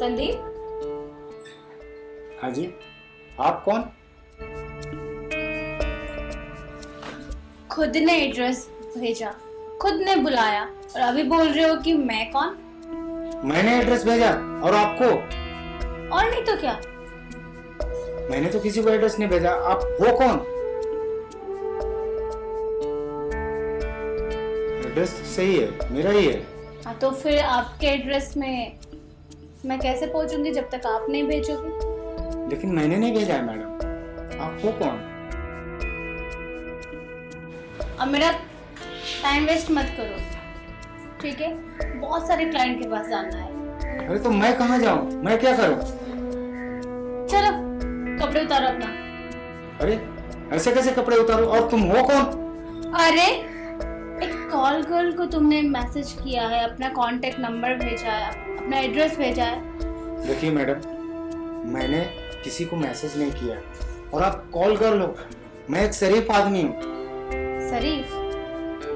संदीप। हाँ जी, आप कौन? खुद ने एड्रेस भेजा, खुद ने बुलाया और अभी बोल रहे हो कि मैं कौन? मैंने एड्रेस भेजा और आपको? और नहीं तो क्या। मैंने तो किसी को एड्रेस नहीं भेजा, आप हो कौन? एड्रेस सही है, मेरा ही है। हाँ तो फिर आपके एड्रेस में मैं कैसे पहुंचूंगी जब तक आप नहीं भेजोगे? लेकिन मैंने नहीं भेजा है मैडम, आप हो कौन? अब मेरा टाइम वेस्ट मत करो, ठीक है? बहुत सारे क्लाइंट के पास जाना है। अरे तो मैं कहाँ जाऊँ, मैं क्या करूँ? चलो कपड़े उतारो अपना। अरे ऐसे कैसे कपड़े उतारो, और तुम हो कौन? अरे एक कॉल गर्ल को तुमने मैसेज किया है, अपना कांटेक्ट नंबर भेजा है, अपना एड्रेस भेजा है। देखिए मैडम, मैंने किसी को मैसेज नहीं किया और आप कॉल कर लो। मैं एक शरीफ आदमी हूँ। शरीफ?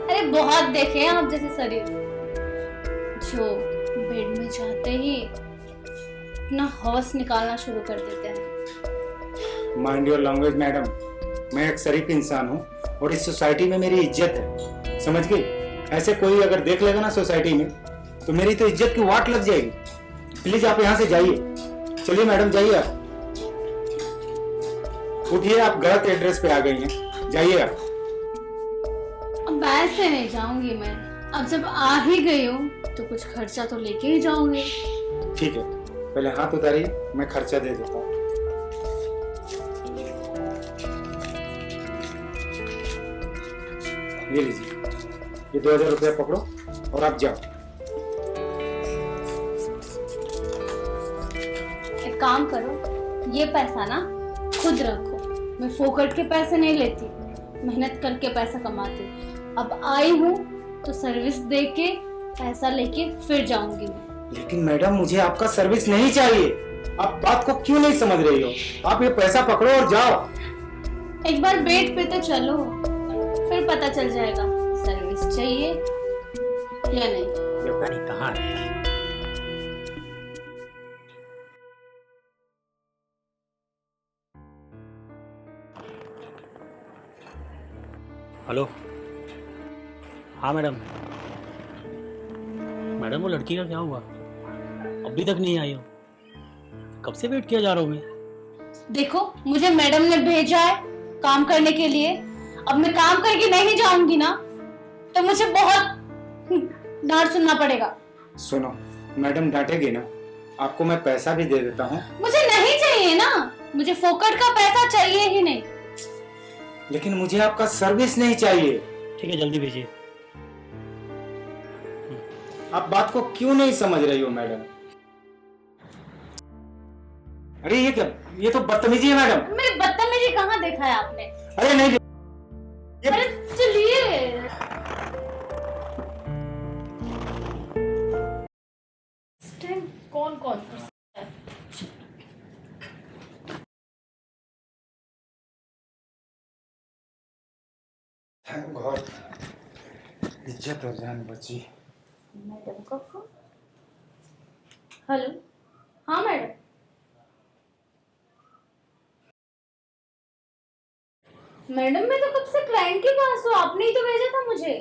अरे बहुत देखे हैं आप जैसे शरीफ, जो बेड में जाते ही अपना हौस निकालना शुरू कर देते हैं। माइंड योर लैंग्वेज मैडम, मैं एक शरीफ इंसान हूँ और इस सोसाइटी में मेरी इज्जत है, समझ गई? ऐसे कोई अगर देख लेगा ना सोसाइटी में तो मेरी तो इज्जत की वाट लग जाएगी। प्लीज आप यहाँ से जाइए। चलिए मैडम जाइए, आप उठिए, आप गलत एड्रेस पे आ गई हैं, जाइए आप। अब ऐसे नहीं जाऊंगी मैं, अब जब आ ही गई हूँ तो कुछ खर्चा तो लेके ही जाऊंगी। ठीक है, पहले हाथ उतारिए, मैं खर्चा दे देता हूँ। ये लीजिए, ये 2000 रुपया पकड़ो और आप जाओ। एक काम करो, ये पैसा ना खुद रखो, मैं फोकट के पैसे नहीं लेती, मेहनत करके पैसा कमाती हूँ। अब आई हूँ तो सर्विस दे के पैसा लेके फिर जाऊंगी मैं। लेकिन मैडम मुझे आपका सर्विस नहीं चाहिए, आप बात को क्यों नहीं समझ रही हो? आप ये पैसा पकड़ो और जाओ। एक बार बेड पे तो चलो, फिर पता चल जाएगा सर्विस चाहिए या नहीं। ये गाड़ी कहाँ है? हेलो। हाँ मैडम। मैडम वो लड़की का क्या हुआ? अभी तक नहीं आई हो, कब से वेट किया जा रहा हूँ मैं। देखो मुझे मैडम ने भेजा है काम करने के लिए, अब मैं काम करके नहीं जाऊंगी ना तो मुझे बहुत डांट सुनना पड़ेगा। सुनो, मैडम डांटेगी ना, आपको मैं पैसा भी दे देता हूँ। मुझे नहीं चाहिए ना, मुझे फोकट का पैसा चाहिए ही नहीं। लेकिन मुझे आपका सर्विस नहीं चाहिए। ठीक है, जल्दी भेजिए। आप बात को क्यों नहीं समझ रही हो मैडम? अरे ये क्या, ये तो बदतमीजी है मैडम। मेरी बदतमीजी कहाँ देखा है आपने? अरे नहीं, अरे चलिए। इस टाइम कौन कॉल कर सकता है? थैंक गॉड, इज्जत और जान बची। मैडम का फोन। हेलो। हाँ मैडम। मैडम मैं तो कब से क्लाइंट के पास हूँ, आपने ही तो भेजा था मुझे।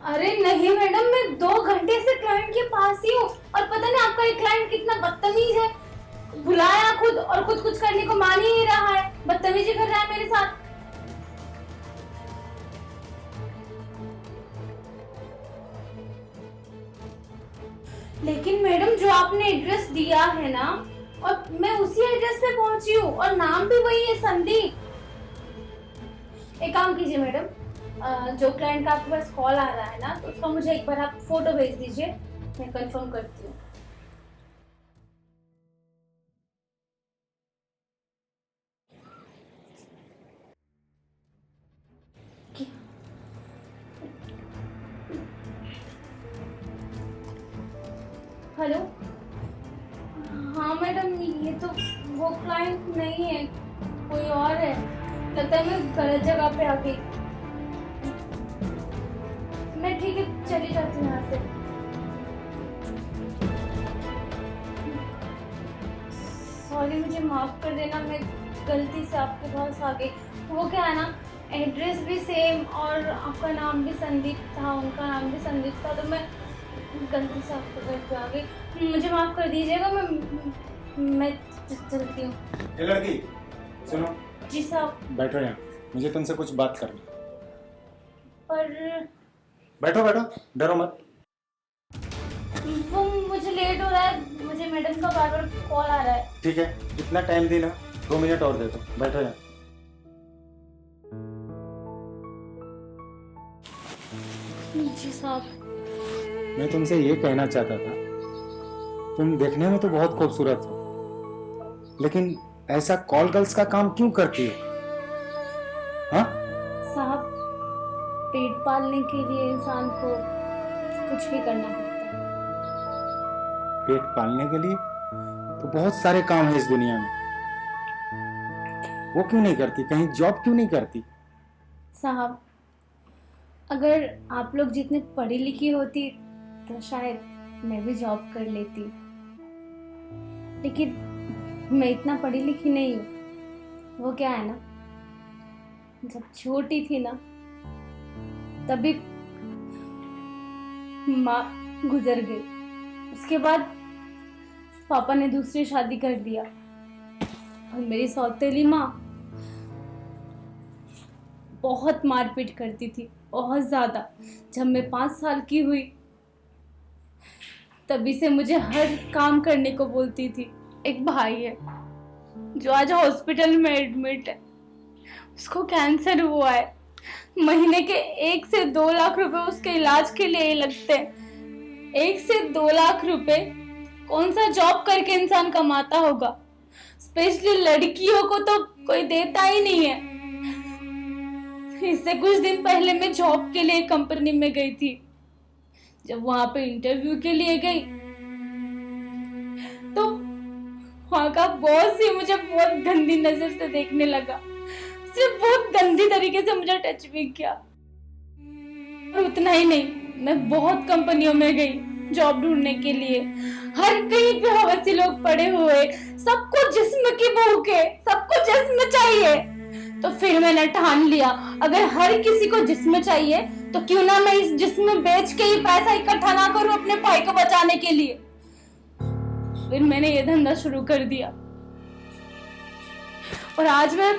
अरे नहीं मैडम, मैं 2 घंटे से क्लाइंट के पास ही हूँ और पता नहीं आपका ये क्लाइंट कितना बदतमीज है। बुलाया खुद और खुद कुछ करने को मान ही नहीं रहा है, बदतमीजी कर रहा है मेरे साथ। लेकिन मैडम जो आपने एड्रेस दिया है ना, और मैं उसी एड्रेस पे पहुंची हूँ और नाम भी वही है, संदीप। एक काम कीजिए मैडम, जो क्लाइंट का आपके पास कॉल आ रहा है ना, तो उसका मुझे एक बार आप फोटो भेज दीजिए, मैं कंफर्म करती हूँ। हेलो। हाँ मैडम, ये तो वो क्लाइंट नहीं है, कोई और है। लगता है मैं गलत जगह पे आ गई। मैं ठीक है चली जाती हूँ यहाँ से। मुझे माफ़ कर देना, मैं गलती से आपके पास आ गई। वो क्या है ना, एड्रेस भी सेम और आपका नाम भी संदीप था, उनका नाम भी संदीप था, तो मैं गलती से आपके घर पे आ गई। मुझे माफ़ कर दीजिएगा, मैं चलती हूँ। ये लड़की सुनो। जी साहब। बैठो यहाँ, मुझे तुमसे कुछ बात करनी। पर बैठो बैठो, डरो मत। वो मुझे लेट हो रहा है, मुझे मैडम का बार बार कॉल आ रहा है। ठीक है, इतना टाइम दी ना, 2 मिनट और दे दो। बैठो यहाँ। जी साहब। मैं तुमसे ये कहना चाहता था, तुम देखने में तो बहुत खूबसूरत हो, लेकिन ऐसा कॉल गर्ल्स का काम क्यों करती हो? हाँ? साहब, पेट पालने के लिए इंसान को कुछ भी करना पड़ता है। पेट पालने के लिए तो बहुत सारे काम है इस दुनिया में, वो क्यों नहीं करती? कहीं जॉब क्यों नहीं करती? साहब, अगर आप लोग जितने पढ़ी लिखी होती तो शायद मैं भी जॉब कर लेती, लेकिन मैं इतना पढ़ी लिखी नहीं हूँ। वो क्या है ना, जब छोटी थी ना तभी माँ गुजर गई, उसके बाद पापा ने दूसरी शादी कर दिया और मेरी सौतेली माँ बहुत मारपीट करती थी, बहुत ज़्यादा। जब मैं 5 साल की हुई तभी से मुझे हर काम करने को बोलती थी। एक भाई है जो आज हॉस्पिटल में एडमिट है, उसको कैंसर हुआ है। महीने के 1 से 2 लाख रुपए उसके इलाज के लिए लगते हैं। 1 से 2 लाख रुपए कौन सा जॉब करके इंसान कमाता होगा? स्पेशली लड़कियों को तो कोई देता ही नहीं है। इससे कुछ दिन पहले मैं जॉब के लिए कंपनी में गई थी। जब वहां पे इंटरव्यू के लिए गई तो वहां का बॉस ही मुझे बहुत गंदी नजर से देखने लगा। सिर्फ बहुत गंदी तरीके से मुझे टच भी किया। और उतना ही नहीं, मैं बहुत कंपनियों में गई जॉब ढूंढने के लिए। हर कहीं पे हवसी लोग पड़े हुए, सबको जिस्म की भूख है, सबको जिस्म चाहिए। तो फिर मैंने ठान लिया, अगर हर किसी को जिस्म चाहिए तो क्यों ना मैं इस जिस्म बेच के ही पैसा इकट्ठा ना करूं अपने भाई को बचाने के लिए। फिर मैंने ये धंधा शुरू कर दिया और आज मैं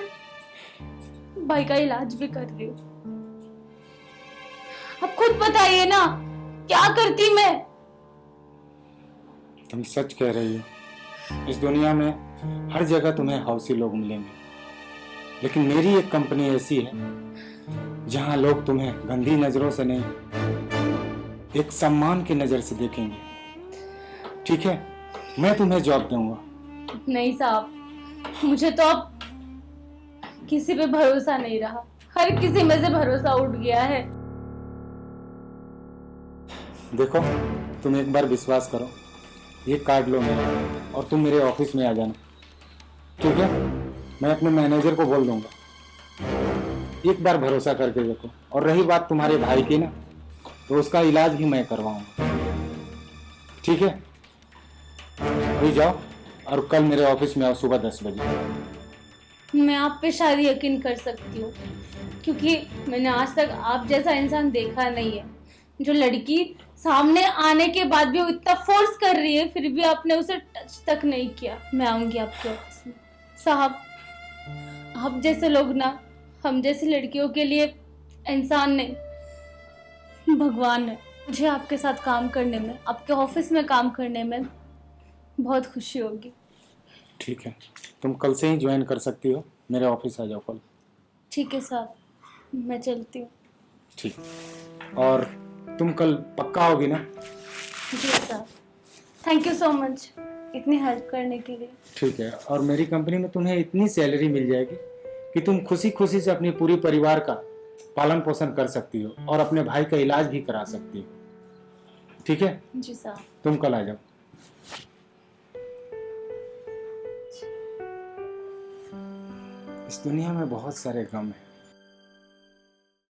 भाई का इलाज भी कर रही हूँ। अब खुद बताइए ना, क्या करती मैं? तुम सच कह रही हो, इस दुनिया में हर जगह तुम्हें हौसी लोग मिलेंगे, लेकिन मेरी एक कंपनी ऐसी है जहां लोग तुम्हें गंदी नजरों से नहीं, एक सम्मान की नजर से देखेंगे। ठीक है, मैं तुम्हें जॉब दूंगा। नहीं साहब, मुझे तो अब किसी पे भरोसा नहीं रहा। हर किसी में से भरोसा उठ गया है। देखो, तुम एक बार विश्वास करो, ये कार्ड लो मेरा और तुम मेरे ऑफिस में आ जाना। ठीक है, मैं अपने मैनेजर को बोल दूंगा। एक बार भरोसा करके देखो। और रही बात तुम्हारे भाई की ना, तो उसका इलाज भी मैं करवाऊंगा। ठीक है, अभी जाओ और कल मेरे ऑफिस में आओ सुबह 10 बजे। मैं आप पे शायद यकीन कर सकती हूँ, क्योंकि मैंने आज तक आप जैसा इंसान देखा नहीं है। जो लड़की सामने आने के बाद भी वो इतना फोर्स कर रही है, फिर भी आपने उसे टच तक नहीं किया। मैं आऊंगी आपके ऑफिस में। साहब, आप जैसे लोग ना हम जैसी लड़कियों के लिए इंसान नहीं, भगवान है। मुझे आपके साथ काम करने में, आपके ऑफिस में काम करने में बहुत खुशी होगी। ठीक है, तुम कल से ही ज्वाइन कर सकती हो। मेरे ऑफिस आ जाओ कल। ठीक है साहब, मैं चलती हूँ। ठीक, और तुम कल पक्का होगी ना? जी साहब, थैंक यू सो मच इतनी हेल्प करने के लिए। ठीक है, और मेरी कंपनी में तुम्हें इतनी सैलरी मिल जाएगी कि तुम खुशी खुशी से अपने पूरी परिवार का पालन पोषण कर सकती हो और अपने भाई का इलाज भी करा सकती हो। ठीक है? जी साहब। तुम कल आ जाओ। इस दुनिया में बहुत सारे गम हैं,